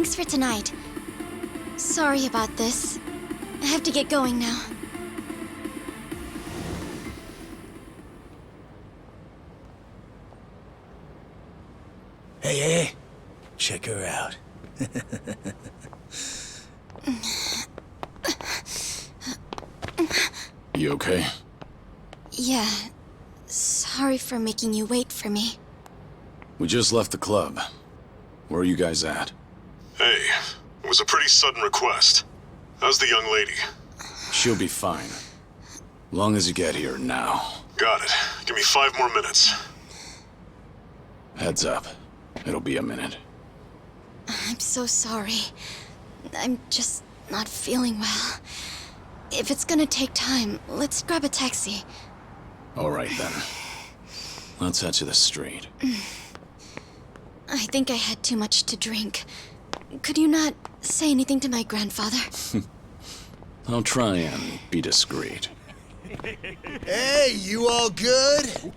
Thanks for tonight. Sorry about this. I have to get going now. Hey, check her out. You okay? Yeah. Sorry for making you wait for me. We just left the club. Where are you guys at? Hey, it was a pretty sudden request. How's the young lady? She'll be fine. Long as you get here now. Got it. Give me 5 more minutes. Heads up. It'll be a minute. I'm so sorry. I'm just not feeling well. If it's gonna take time, let's grab a taxi. All right, then. Let's head to the street. I think I had too much to drink. Could you not say anything to my grandfather? I'll try and be discreet. Hey, you all good?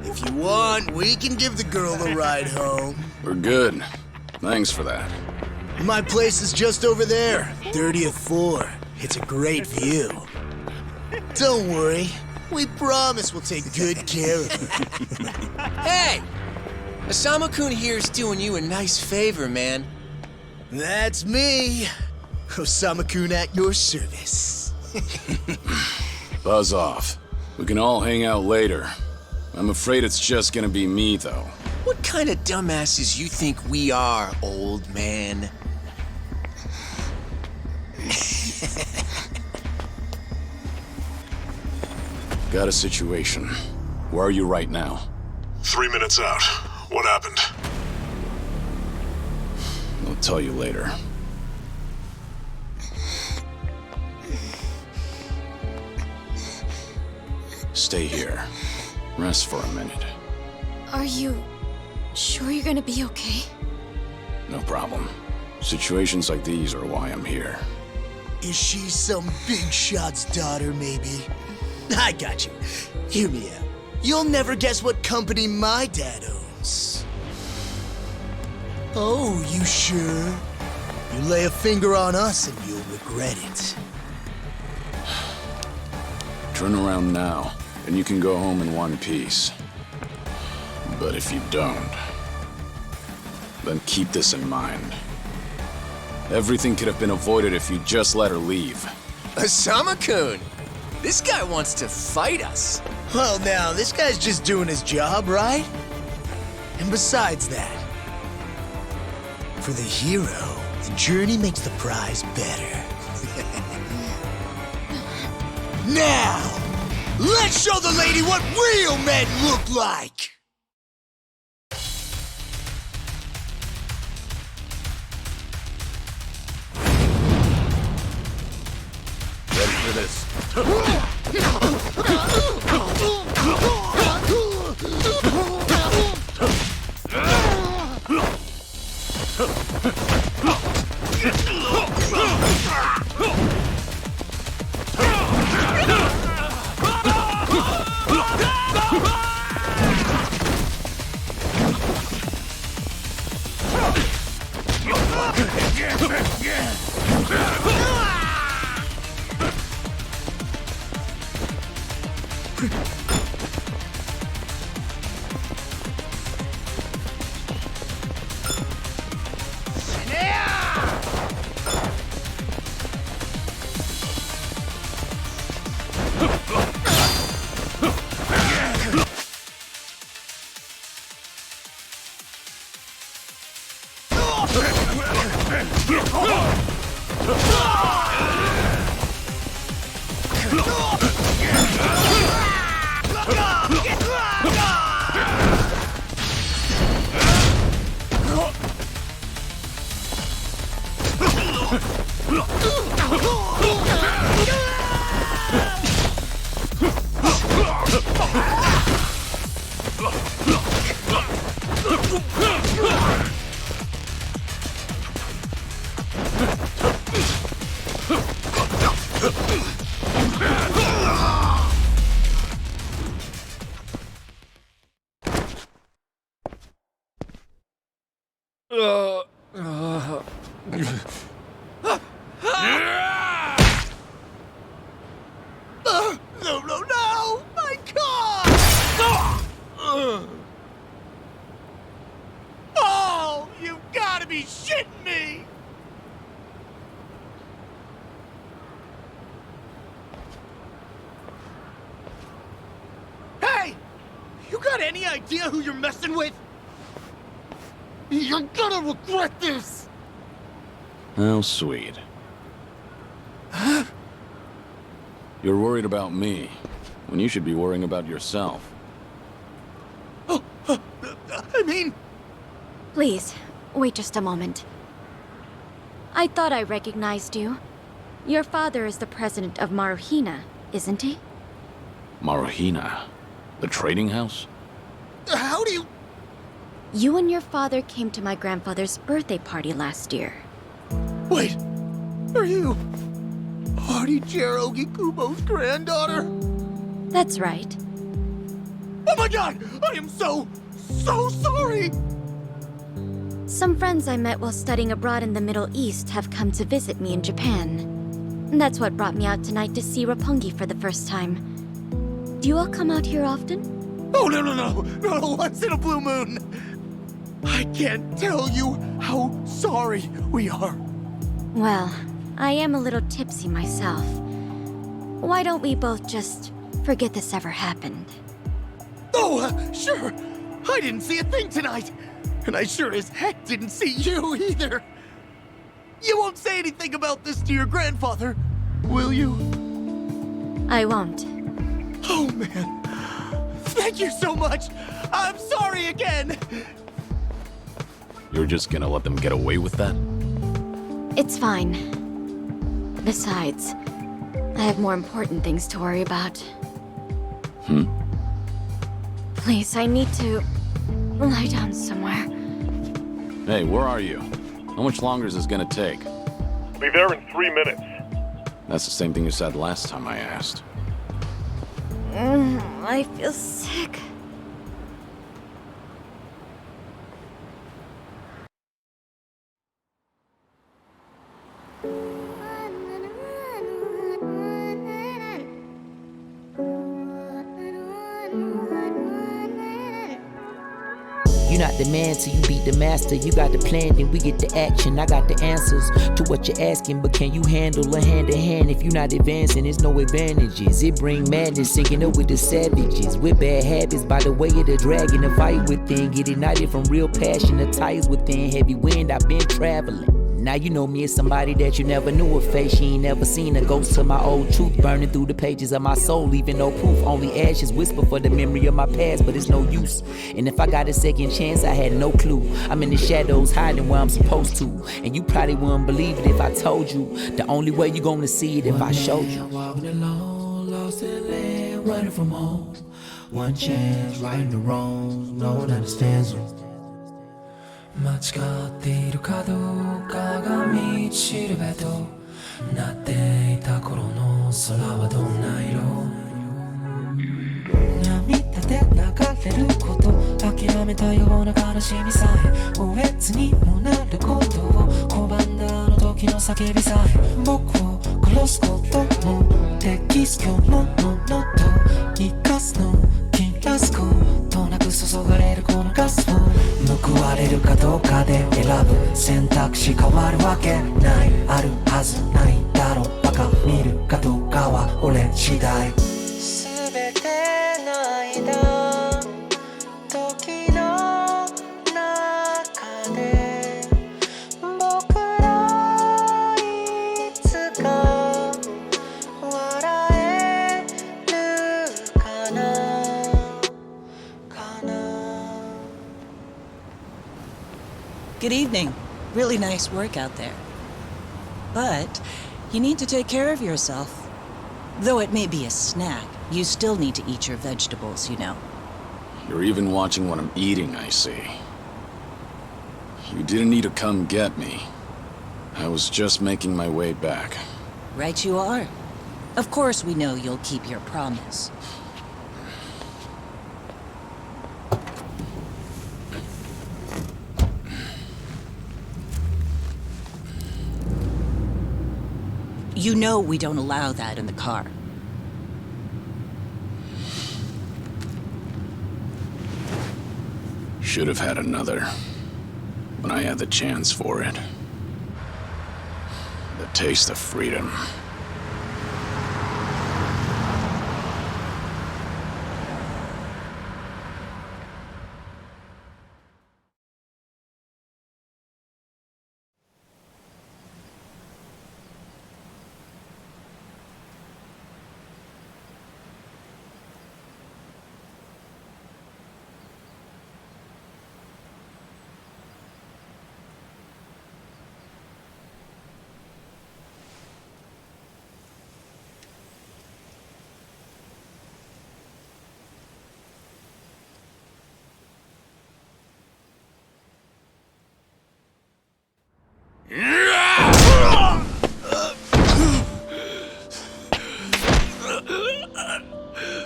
If you want, we can give the girl a ride home. We're good. Thanks for that. My place is just over there, 30th floor. It's a great view. Don't worry, we promise we'll take good care of her. Hey! Osama-kun here's doing you a nice favor, man. That's me. Osama-kun at your service. Buzz off. We can all hang out later. I'm afraid it's just gonna be me, though. What kind of dumbasses you think we are, old man? Got a situation. Where are you right now? 3 minutes out. What happened? I'll tell you later. Stay here. Rest for a minute. Are you sure you're gonna be okay? No problem. Situations like these are why I'm here. Is she some big shot's daughter, maybe? I got you. Hear me out. You'll never guess what company my dad owns. Oh, you sure? You lay a finger on us and you'll regret it. Turn around now, and you can go home in one piece. But if you don't, then keep this in mind. Everything could have been avoided if you just let her leave. Osama-kun! This guy wants to fight us. Well, now, this guy's just doing his job, right? And besides that, for the hero, the journey makes the prize better. Now, let's show the lady what real men look like! Ready for this? No, no, no! My car! Oh, you've gotta be shitting me! Hey! You got any idea who you're messing with? You're gonna regret this! How sweet. You're worried about me, when you should be worrying about yourself. I mean... Please, wait just a moment. I thought I recognized you. Your father is the president of Maruhina, isn't he? Maruhina? The trading house? How do you... You and your father came to my grandfather's birthday party last year. Wait, are you... Artie Kubo's granddaughter? That's right. Oh my god! I am so sorry! Some friends I met while studying abroad in the Middle East have come to visit me in Japan. That's what brought me out tonight to see Roppongi for the first time. Do you all come out here often? Oh, no, once in a blue moon! I can't tell you how sorry we are. Well, I am a little tipsy myself. Why don't we both just forget this ever happened? Oh, sure. I didn't see a thing tonight. And I sure as heck didn't see you either. You won't say anything about this to your grandfather, will you? I won't. Oh, man. Thank you so much. I'm sorry again. You're just gonna let them get away with that? It's fine. Besides, I have more important things to worry about. Please, I need to lie down somewhere. Hey, where are you? How much longer is this gonna take? Be there in 3 minutes. That's the same thing you said last time I asked. I feel sick. You're not the man till you beat the master. You got the plan, then we get the action. I got the answers to what you're asking, but can you handle a hand to hand? If you're not advancing, there's no advantages. It bring madness, syncing up with the savages. With bad habits, by the way of the dragon, a fight within. Get ignited from real passion, the ties within. Heavy wind, I've been traveling. Now you know me as somebody that you never knew a face. She ain't never seen a ghost to my old truth, burning through the pages of my soul, leaving no proof. Only ashes whisper for the memory of my past, but it's no use. And if I got a second chance, I had no clue. I'm in the shadows, hiding where I'm supposed to. And you probably wouldn't believe it if I told you. The only way you gonna see it if I showed you. Walking alone, lost in land, running from home. One chance, righting the wrongs, no one understands them. 間違っているかどうかが道しるべとなっていた頃の空はどんな色涙で流れること諦めたような悲しみさえおえつにもなることを拒んだあの時の叫びさえ僕を殺すこともできす今日のものと生かすの切らすことなく注がれるこのガスを報われるかどうかで選ぶ選択肢変わるわけないあるはずないだろうバカ見るかどうかは俺次第全ての間時の中で僕らいつか笑えるかな Good evening. Really nice work out there. But you need to take care of yourself. Though it may be a snack, you still need to eat your vegetables, you know. You're even watching what I'm eating, I see. You didn't need to come get me. I was just making my way back. Right you are. Of course we know you'll keep your promise. You know we don't allow that in the car. Should have had another. When I had the chance for it. The taste of freedom.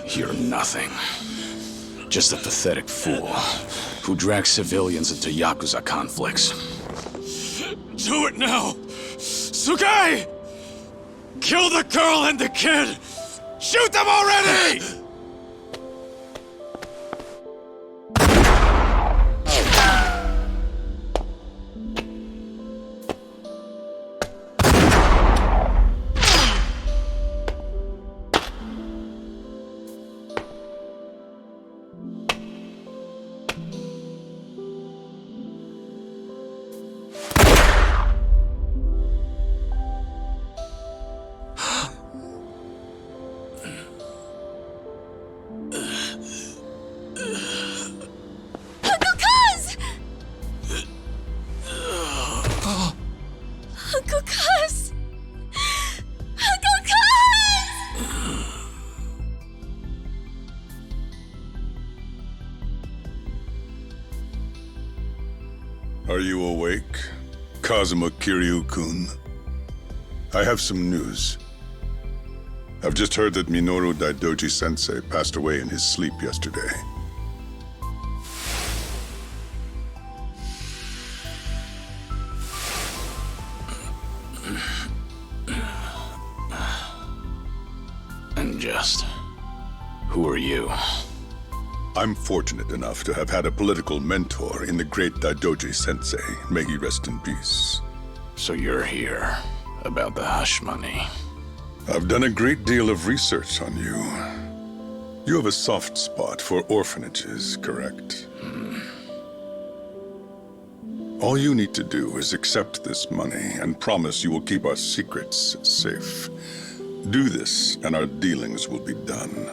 You're nothing. Just a pathetic fool who drags civilians into Yakuza conflicts. Do it now! Sugai! Kill the girl and the kid! Shoot them already! Are you awake, Kazuma Kiryu-kun? I have some news. I've just heard that Minoru Daidoji-sensei passed away in his sleep yesterday. And just... who are you? I'm fortunate enough to have had a political mentor in the great Daidoji-sensei. May he rest in peace. So you're here about the hush money. I've done a great deal of research on you. You have a soft spot for orphanages, correct? All you need to do is accept this money and promise you will keep our secrets safe. Do this, and our dealings will be done.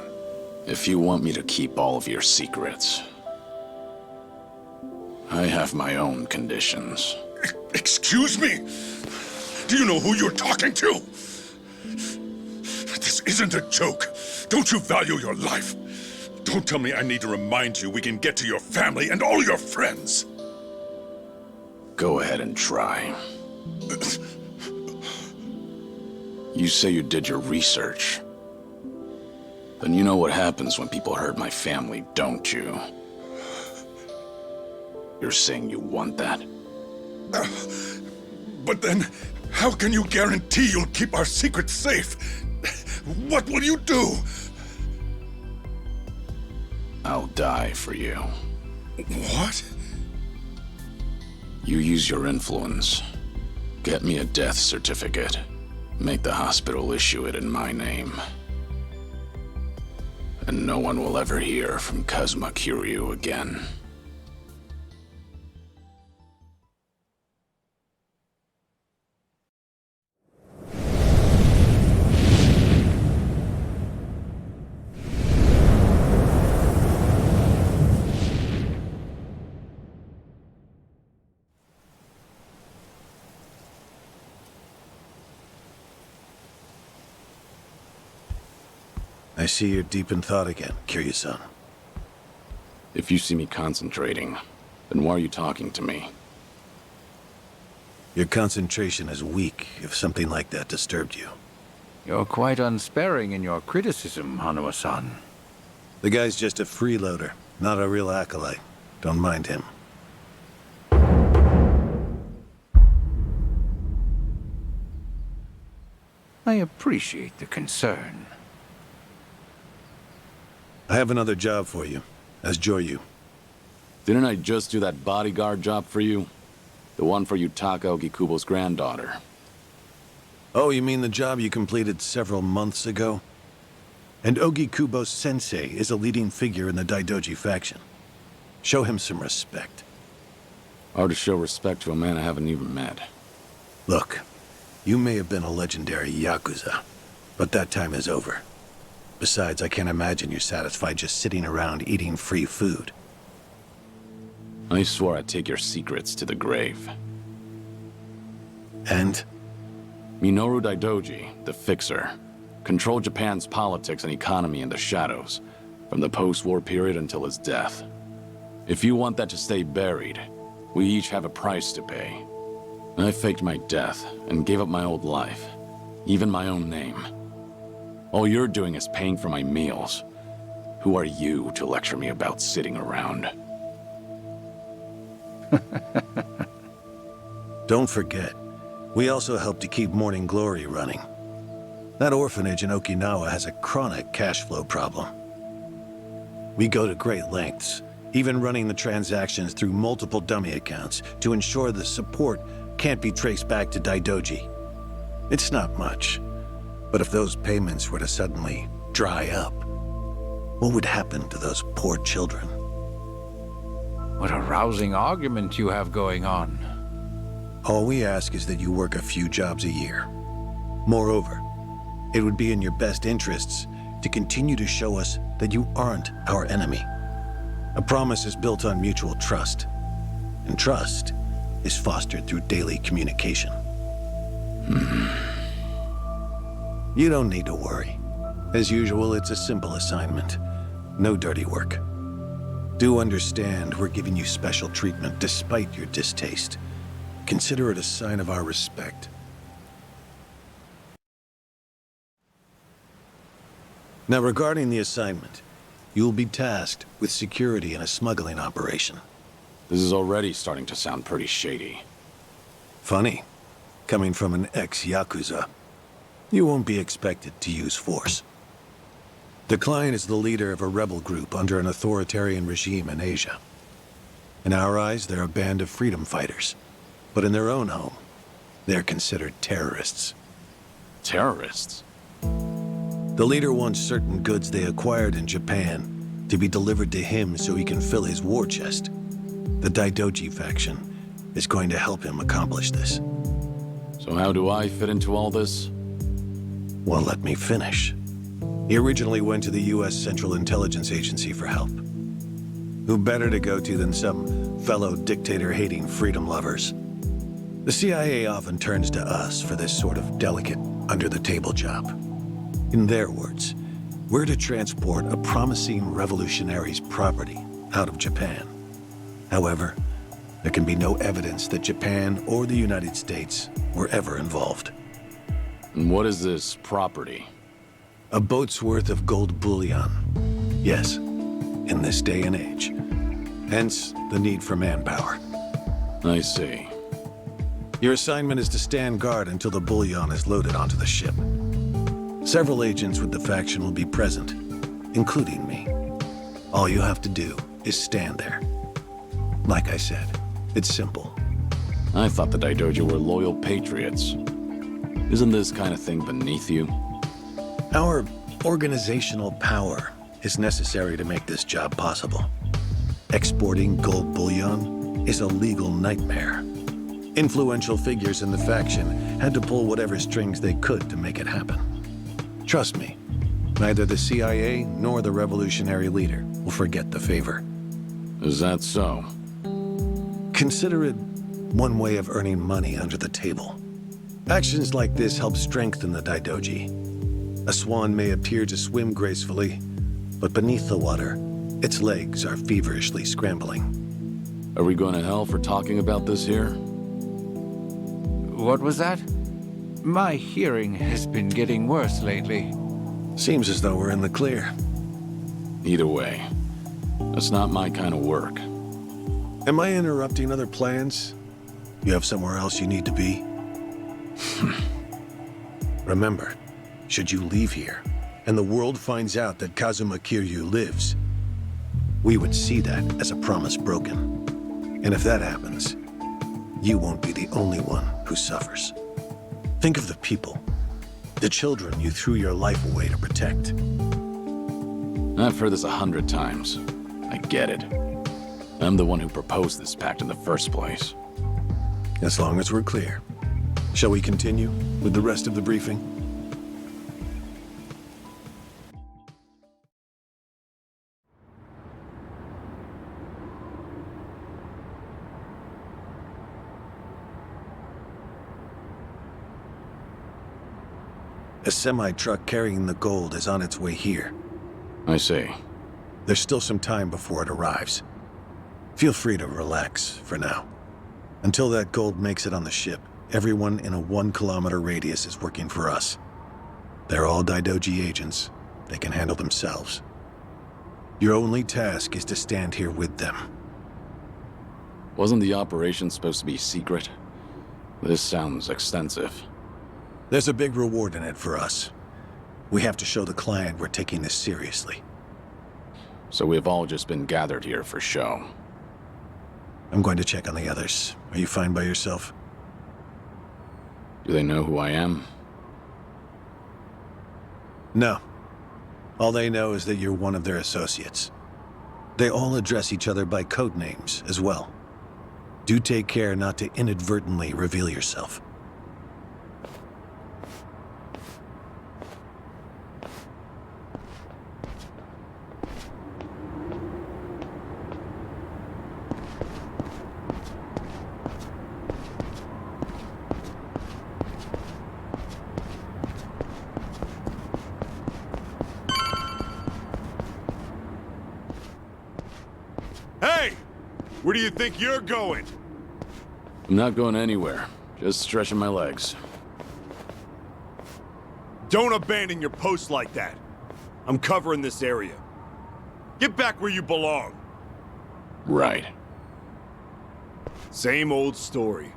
If you want me to keep all of your secrets, I have my own conditions. Excuse me? Do you know who you're talking to? This isn't a joke. Don't you value your life? Don't tell me I need to remind you we can get to your family and all your friends. Go ahead and try. You say you did your research. Then you know what happens when people hurt my family, don't you? You're saying you want that? But then, how can you guarantee you'll keep our secrets safe? What will you do? I'll die for you. What? You use your influence. Get me a death certificate. Make the hospital issue it in my name. And no one will ever hear from Kazuma Kiryu again. I see you're deep in thought again, Kiryu-san. If you see me concentrating, then why are you talking to me? Your concentration is weak if something like that disturbed you. You're quite unsparing in your criticism, Hanuma-san. The guy's just a freeloader, not a real acolyte. Don't mind him. I appreciate the concern. I have another job for you, as Joryu. Didn't I just do that bodyguard job for you? The one for Yutaka Ogikubo's granddaughter. Oh, you mean the job you completed several months ago? And Ogikubo Sensei is a leading figure in the Daidoji faction. Show him some respect. Hard to show respect to a man I haven't even met. Look, you may have been a legendary Yakuza, but that time is over. Besides, I can't imagine you're satisfied just sitting around eating free food. I swore I'd take your secrets to the grave. And? Minoru Daidoji, the Fixer, controlled Japan's politics and economy in the shadows, from the post-war period until his death. If you want that to stay buried, we each have a price to pay. I faked my death and gave up my old life, even my own name. All you're doing is paying for my meals. Who are you to lecture me about sitting around? Don't forget, we also help to keep Morning Glory running. That orphanage in Okinawa has a chronic cash flow problem. We go to great lengths, even running the transactions through multiple dummy accounts to ensure the support can't be traced back to Daidoji. It's not much, but if those payments were to suddenly dry up, what would happen to those poor children? What a rousing argument you have going on. All we ask is that you work a few jobs a year. Moreover, it would be in your best interests to continue to show us that you aren't our enemy. A promise is built on mutual trust, and trust is fostered through daily communication. You don't need to worry. As usual, it's a simple assignment. No dirty work. Do understand we're giving you special treatment despite your distaste. Consider it a sign of our respect. Now, regarding the assignment, you'll be tasked with security in a smuggling operation. This is already starting to sound pretty shady. Funny, coming from an ex-Yakuza. You won't be expected to use force. The client is the leader of a rebel group under an authoritarian regime in Asia. In our eyes, they're a band of freedom fighters. But in their own home, they're considered terrorists. Terrorists? The leader wants certain goods they acquired in Japan to be delivered to him so he can fill his war chest. The Daidoji faction is going to help him accomplish this. So how do I fit into all this? Well, let me finish. He originally went to the U.S. Central Intelligence Agency for help. Who better to go to than some fellow dictator-hating freedom lovers? The CIA often turns to us for this sort of delicate, under-the-table job. In their words, we're to transport a promising revolutionary's property out of Japan. However, there can be no evidence that Japan or the United States were ever involved. And what is this property? A boat's worth of gold bullion. Yes, in this day and age. Hence, the need for manpower. I see. Your assignment is to stand guard until the bullion is loaded onto the ship. Several agents with the faction will be present, including me. All you have to do is stand there. Like I said, it's simple. I thought the Daidoji were loyal patriots. Isn't this kind of thing beneath you? Our organizational power is necessary to make this job possible. Exporting gold bullion is a legal nightmare. Influential figures in the faction had to pull whatever strings they could to make it happen. Trust me, neither the CIA nor the revolutionary leader will forget the favor. Is that so? Consider it one way of earning money under the table. Actions like this help strengthen the Daidoji. A swan may appear to swim gracefully, but beneath the water, its legs are feverishly scrambling. Are we going to hell for talking about this here? What was that? My hearing has been getting worse lately. Seems as though we're in the clear. Either way, that's not my kind of work. Am I interrupting other plans? You have somewhere else you need to be? Remember, should you leave here, and the world finds out that Kazuma Kiryu lives, we would see that as a promise broken. And if that happens, you won't be the only one who suffers. Think of the people, the children you threw your life away to protect. I've heard this 100 times. I get it. I'm the one who proposed this pact in the first place. As long as we're clear. Shall we continue with the rest of the briefing? A semi-truck carrying the gold is on its way here. I see. There's still some time before it arrives. Feel free to relax for now. Until that gold makes it on the ship, everyone in a 1-kilometer radius is working for us. They're all Daidoji agents. They can handle themselves. Your only task is to stand here with them. Wasn't the operation supposed to be secret? This sounds extensive. There's a big reward in it for us. We have to show the client we're taking this seriously. So we've all just been gathered here for show. I'm going to check on the others. Are you fine by yourself? Do they know who I am? No. All they know is that you're one of their associates. They all address each other by code names as well. Do take care not to inadvertently reveal yourself. Hey! Where do you think you're going? I'm not going anywhere. Just stretching my legs. Don't abandon your post like that. I'm covering this area. Get back where you belong. Right. Same old story.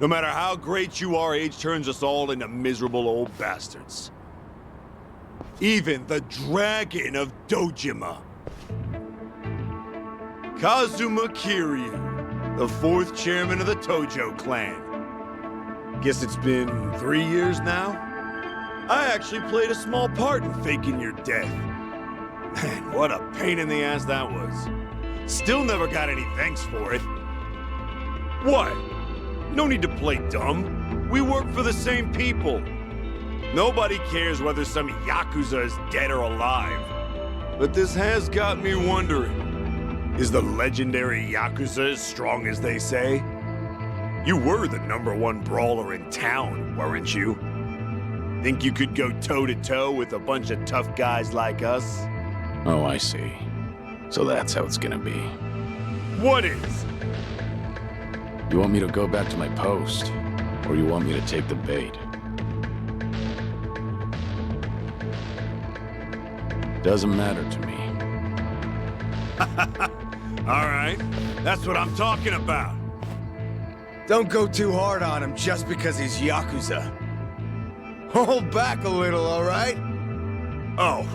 No matter how great you are, age turns us all into miserable old bastards. Even the Dragon of Dojima. Kazuma Kiryu, the 4th chairman of the Tojo clan. Guess it's been 3 years now? I actually played a small part in faking your death. Man, what a pain in the ass that was. Still never got any thanks for it. What? No need to play dumb. We work for the same people. Nobody cares whether some Yakuza is dead or alive. But this has got me wondering. Is the legendary Yakuza as strong as they say? You were the #1 brawler in town, weren't you? Think you could go toe-to-toe with a bunch of tough guys like us? Oh, I see. So that's how it's gonna be. What is? You want me to go back to my post? Or you want me to take the bait? Doesn't matter to me. All right, that's what I'm talking about. Don't go too hard on him just because he's Yakuza. Hold back a little, all right? Oh,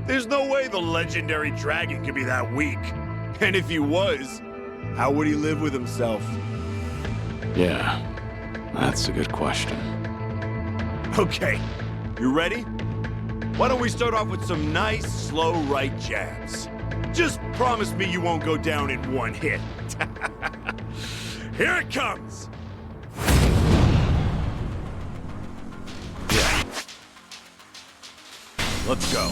there's no way the legendary dragon could be that weak. And if he was, how would he live with himself? Yeah, that's a good question. Okay, you ready? Why don't we start off with some nice, slow right jabs? Just promise me you won't go down in one hit. Here it comes! Let's go.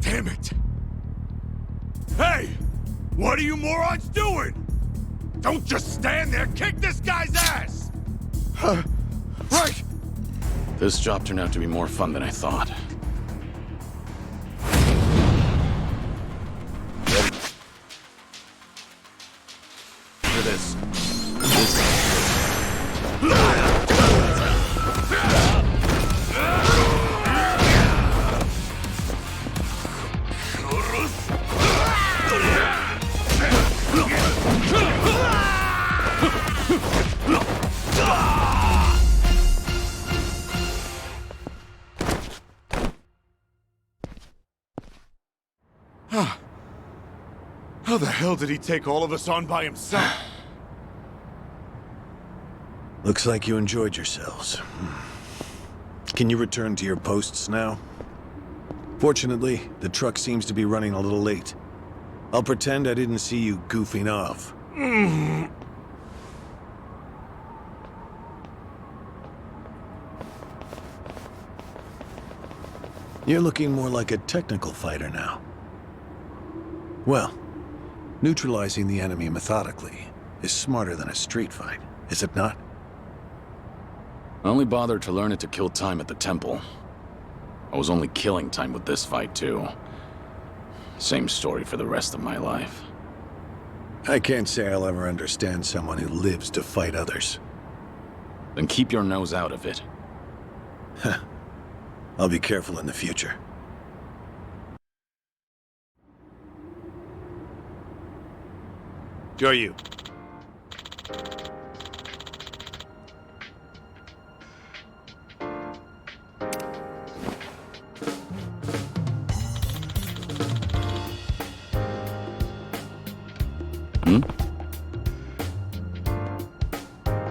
Damn it! Hey! What are you morons doing? Don't just stand there, kick this guy's ass! This job turned out to be more fun than I thought. How the hell did he take all of us on by himself? Looks like you enjoyed yourselves. Can you return to your posts now? Fortunately, the truck seems to be running a little late. I'll pretend I didn't see you goofing off. You're looking more like a technical fighter now. Well, neutralizing the enemy methodically is smarter than a street fight, is it not? I only bothered to learn it to kill time at the temple. I was only killing time with this fight, too. Same story for the rest of my life. I can't say I'll ever understand someone who lives to fight others. Then keep your nose out of it. I'll be careful in the future. Joyu.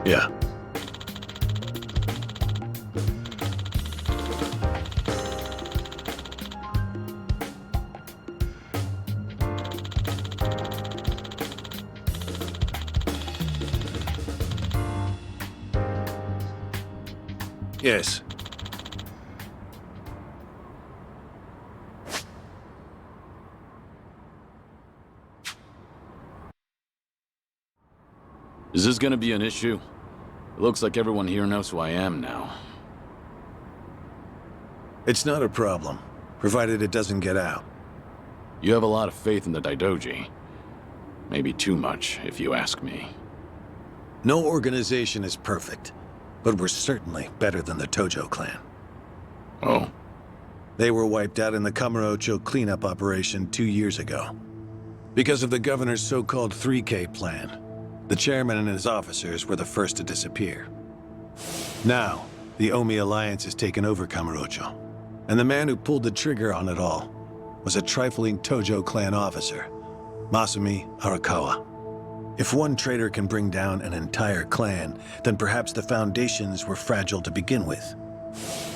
Yeah. Yes. Is this gonna be an issue? It looks like everyone here knows who I am now. It's not a problem, provided it doesn't get out. You have a lot of faith in the Daidoji. Maybe too much, if you ask me. No organization is perfect, but we're certainly better than the Tojo clan. Oh? They were wiped out in the Kamurocho cleanup operation 2 years ago. Because of the governor's so-called 3K plan, the chairman and his officers were the first to disappear. Now, the Omi Alliance has taken over Kamurocho, and the man who pulled the trigger on it all was a trifling Tojo clan officer, Masumi Arakawa. If one traitor can bring down an entire clan, then perhaps the foundations were fragile to begin with.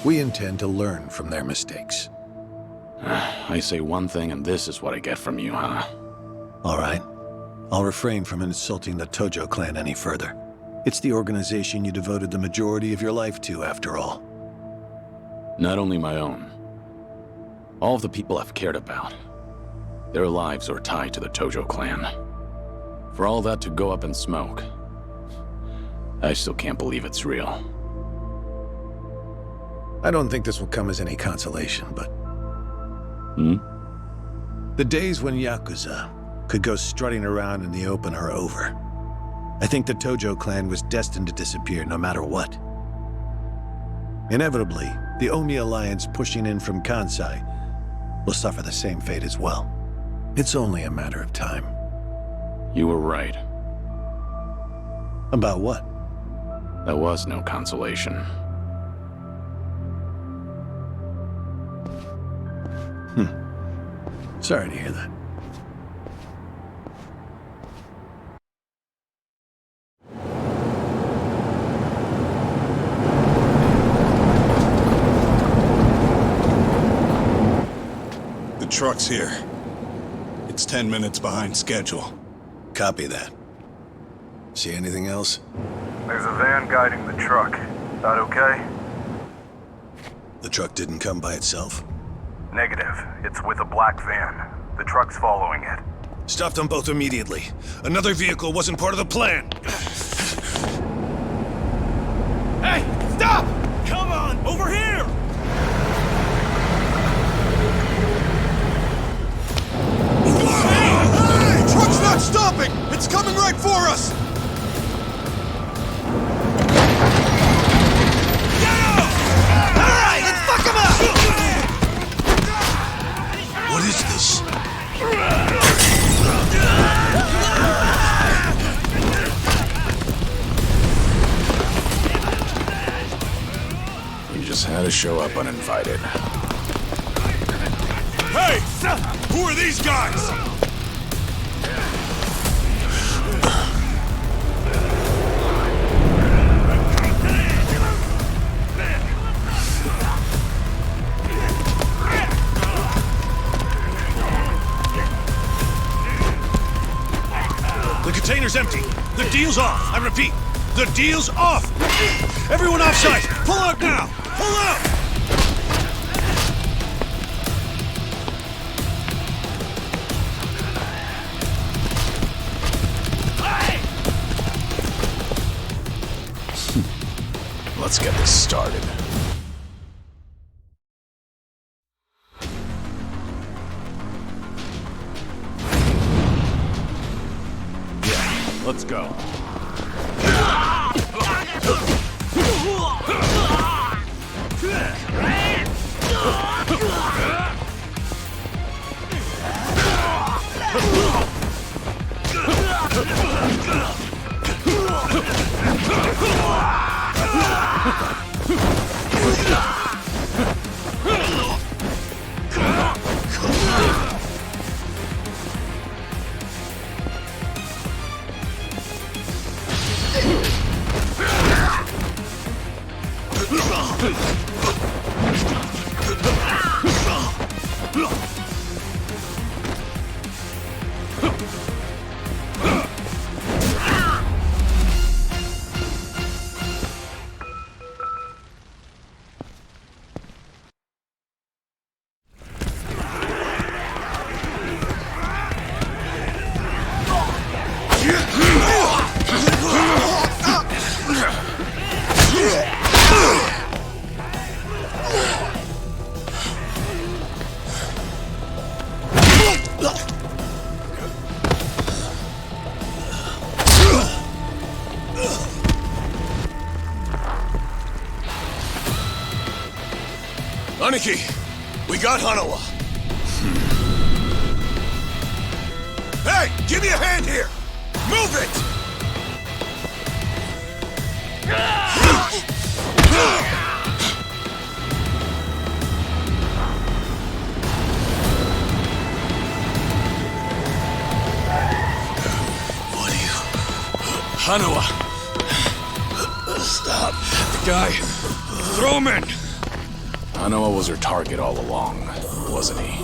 We intend to learn from their mistakes. I say one thing and this is what I get from you, huh? All right. I'll refrain from insulting the Tojo clan any further. It's the organization you devoted the majority of your life to, after all. Not only my own. All of the people I've cared about. Their lives are tied to the Tojo clan. For all that to go up in smoke, I still can't believe it's real. I don't think this will come as any consolation, but... The days when Yakuza could go strutting around in the open are over. I think the Tojo clan was destined to disappear no matter what. Inevitably, the Omi Alliance pushing in from Kansai will suffer the same fate as well. It's only a matter of time. You were right. About what? There was no consolation. Sorry to hear that. The truck's here. It's 10 minutes behind schedule. Copy that. See anything else? There's a van guiding the truck. That okay? The truck didn't come by itself? Negative. It's with a black van. The truck's following it. Stop them both immediately. Another vehicle wasn't part of the plan. Hey, stop! Come on, over here! Hey! Truck's not stopping! It's coming right for us! Get him! All right, let's fuck him up! What is this? You just had to show up uninvited. Hey! Who are these guys? The container's empty. The deal's off. I repeat, the deal's off. Everyone offside, pull out now. Pull out! Let's get this started. Yeah, let's go. Aniki, we got Hanawa. Hey, give me a hand here! Move it! What are you... Hanawa! Stop. The guy... Throw him in! Hanawa was her target all along, wasn't he?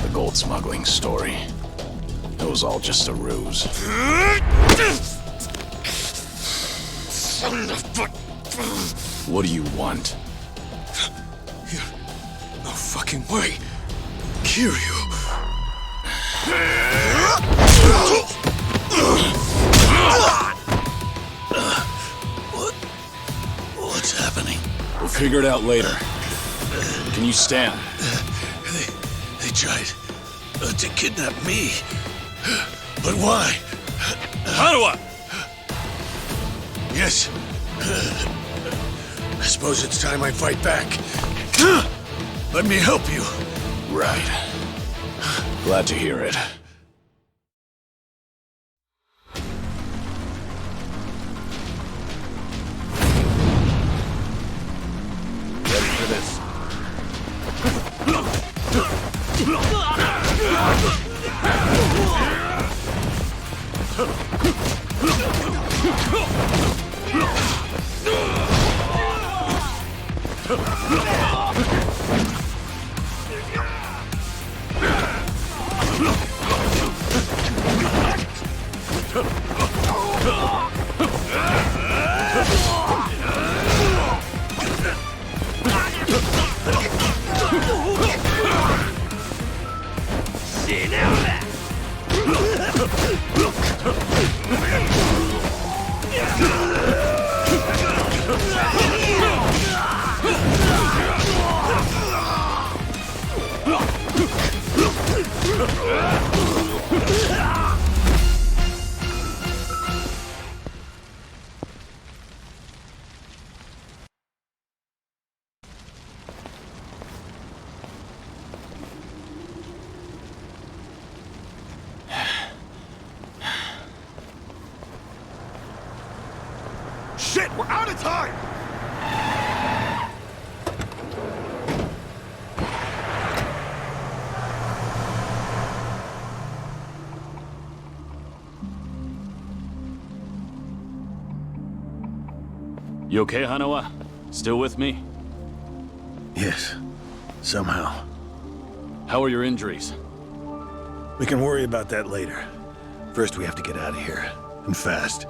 The gold smuggling story. It was all just a ruse. Son of a... What do you want? No fucking way. Kiryu. What's happening? We'll figure it out later. Can you stand? They tried to kidnap me. But why? Hanawa! Yes. I suppose it's time I fight back. Let me help you. Right. Glad to hear it. Ready for this. Shit, we're out of time! You okay, Hanawa? Still with me? Yes. Somehow. How are your injuries? We can worry about that later. First, we have to get out of here. And fast.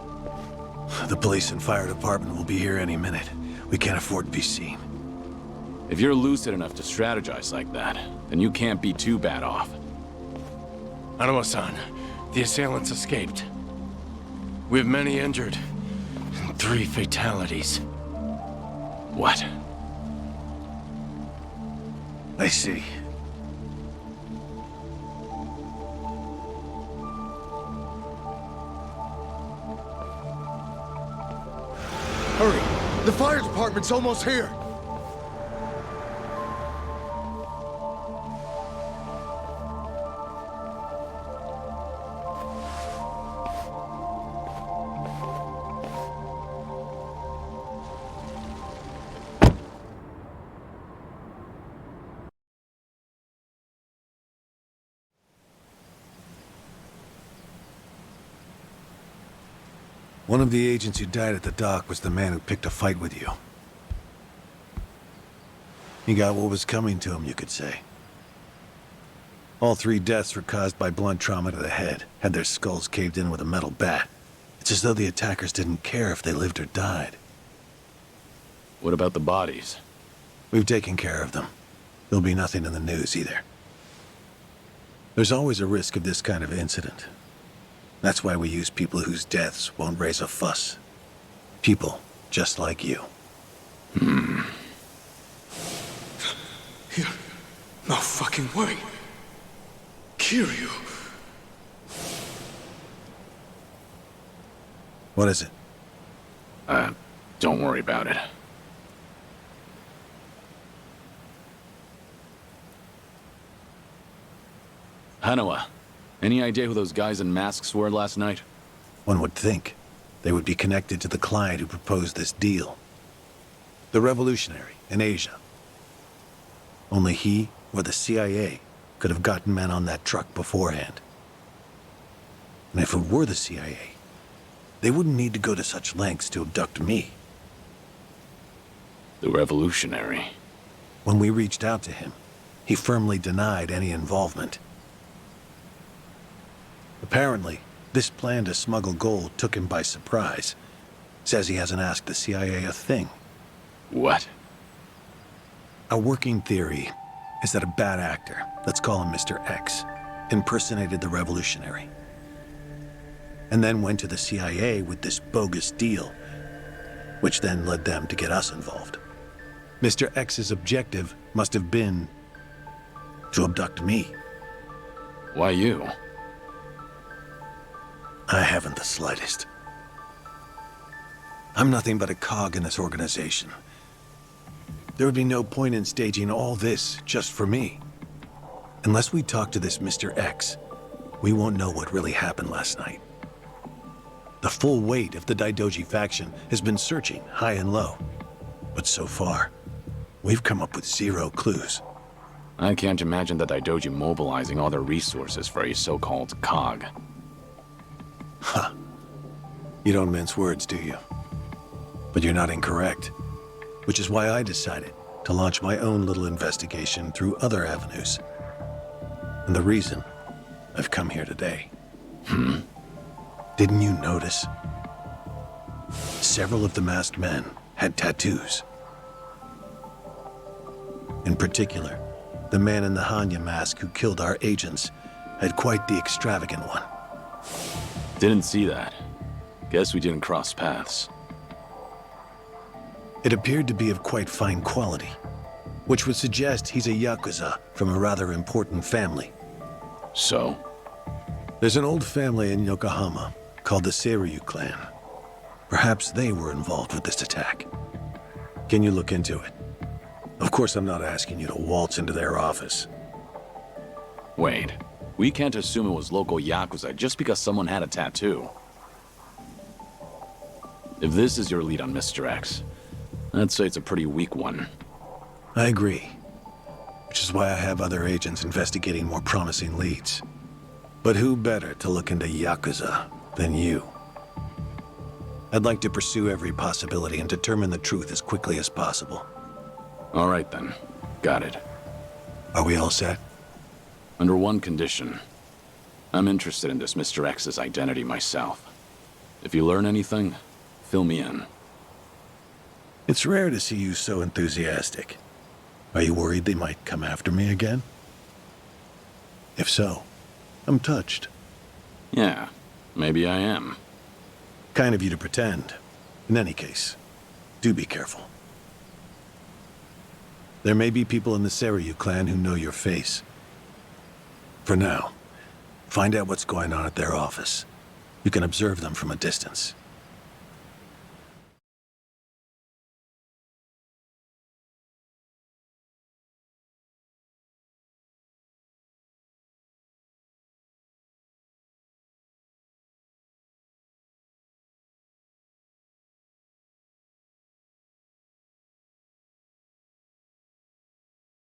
The police and fire department will be here any minute. We can't afford to be seen. If you're lucid enough to strategize like that, then you can't be too bad off. Hanawa-san, the assailants escaped. We have many injured. And 3 fatalities. What? I see. Hurry! The fire department's almost here! One of the agents who died at the dock was the man who picked a fight with you. He got what was coming to him, you could say. All 3 deaths were caused by blunt trauma to the head, had their skulls caved in with a metal bat. It's as though the attackers didn't care if they lived or died. What about the bodies? We've taken care of them. There'll be nothing in the news either. There's always a risk of this kind of incident. That's why we use people whose deaths won't raise a fuss. People just like you. No fucking way. Kiryu. What is it? Don't worry about it. Hanawa, any idea who those guys in masks were last night? One would think they would be connected to the client who proposed this deal. The revolutionary in Asia. Only he or the CIA could have gotten men on that truck beforehand. And if it were the CIA, they wouldn't need to go to such lengths to abduct me. The revolutionary. When we reached out to him, he firmly denied any involvement. Apparently, this plan to smuggle gold took him by surprise. Says he hasn't asked the CIA a thing. What? A working theory is that a bad actor, let's call him Mr. X, impersonated the revolutionary. And then went to the CIA with this bogus deal, which then led them to get us involved. Mr. X's objective must have been to abduct me. Why you? I haven't the slightest. I'm nothing but a cog in this organization. There would be no point in staging all this just for me. Unless we talk to this Mr. X, we won't know what really happened last night. The full weight of the Daidoji faction has been searching high and low. But so far, we've come up with 0 clues. I can't imagine the Daidoji mobilizing all their resources for a so-called cog. Huh. You don't mince words, do you? But you're not incorrect. Which is why I decided to launch my own little investigation through other avenues. And the reason I've come here today. Didn't you notice? Several of the masked men had tattoos. In particular, the man in the Hanya mask who killed our agents had quite the extravagant one. Didn't see that. Guess we didn't cross paths. It appeared to be of quite fine quality, which would suggest he's a Yakuza from a rather important family. So? There's an old family in Yokohama called the Seiryu clan. Perhaps they were involved with this attack. Can you look into it? Of course, I'm not asking you to waltz into their office. Wait. We can't assume it was local Yakuza just because someone had a tattoo. If this is your lead on Mr. X, I'd say it's a pretty weak one. I agree. Which is why I have other agents investigating more promising leads. But who better to look into Yakuza than you? I'd like to pursue every possibility and determine the truth as quickly as possible. All right then. Got it. Are we all set? Under one condition. I'm interested in this Mr. X's identity myself. If you learn anything, fill me in. It's rare to see you so enthusiastic. Are you worried they might come after me again? If so, I'm touched. Yeah, maybe I am. Kind of you to pretend. In any case, do be careful. There may be people in the Seiryu clan who know your face. For now, find out what's going on at their office. You can observe them from a distance.